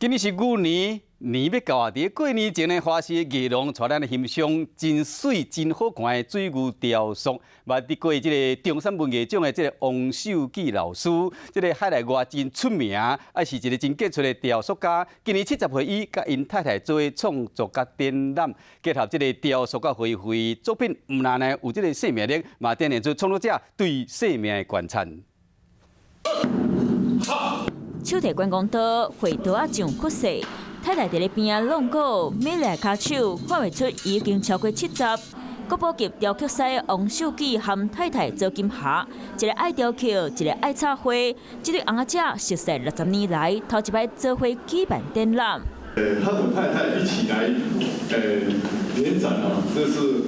今日是牛年，年要到啊！伫过年前呢，花市的艺农带咱欣赏真水、真好看的水牛雕塑。捌伫过即个中山文艺奖的即个王秀记老师，即个海内外真出名，是一个真杰出的雕塑家。今年70岁伊甲因太太做创作甲展览，结合即个雕塑甲绘绘作品，毋但呢有即个生命力，嘛展现出创作者对生命的观察。手提观光刀，绘刀啊上屈势，太太伫咧边啊弄鼓，美丽骹手看袂出已经超过70。国宝级雕刻师王秀记和太太周金霞，一个爱雕刻，一个爱插花，这对翁仔姐熟识60年来，头一摆做伙举办展览。和我太太一起来，联展啊，这是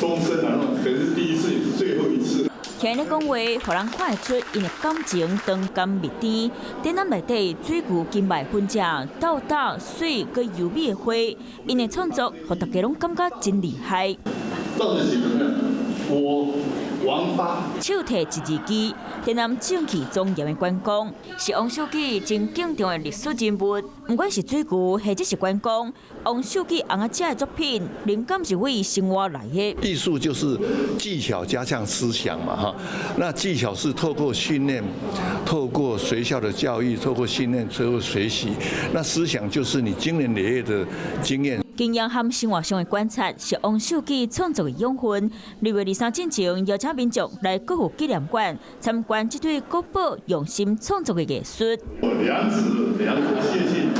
终身啊，可是第一次也是最后一次。听因咧讲话，互人看会出因的感情长甘蜜甜。展览内底水牛金麦混正，斗大水佮优美的花，因的创作，互大家拢感觉真厉害。照着写怎么样？我王发。手提一字机，展览正气庄严的观光，是王秀记真敬重的历史人物。不管是水牛，或者是观光，王秀记翁仔姐的作品，灵感是为生活来的。艺术就是技巧加上思想嘛，哈。那技巧是透过训练，透过学校的教育，透过训练，透过学习。那思想就是你经年累月的经验。经验和生活上的观察是王秀记创作的养分。2月23进前，邀请民众来国父纪念馆参观这对国宝用心创作的艺术。良知、谢谢。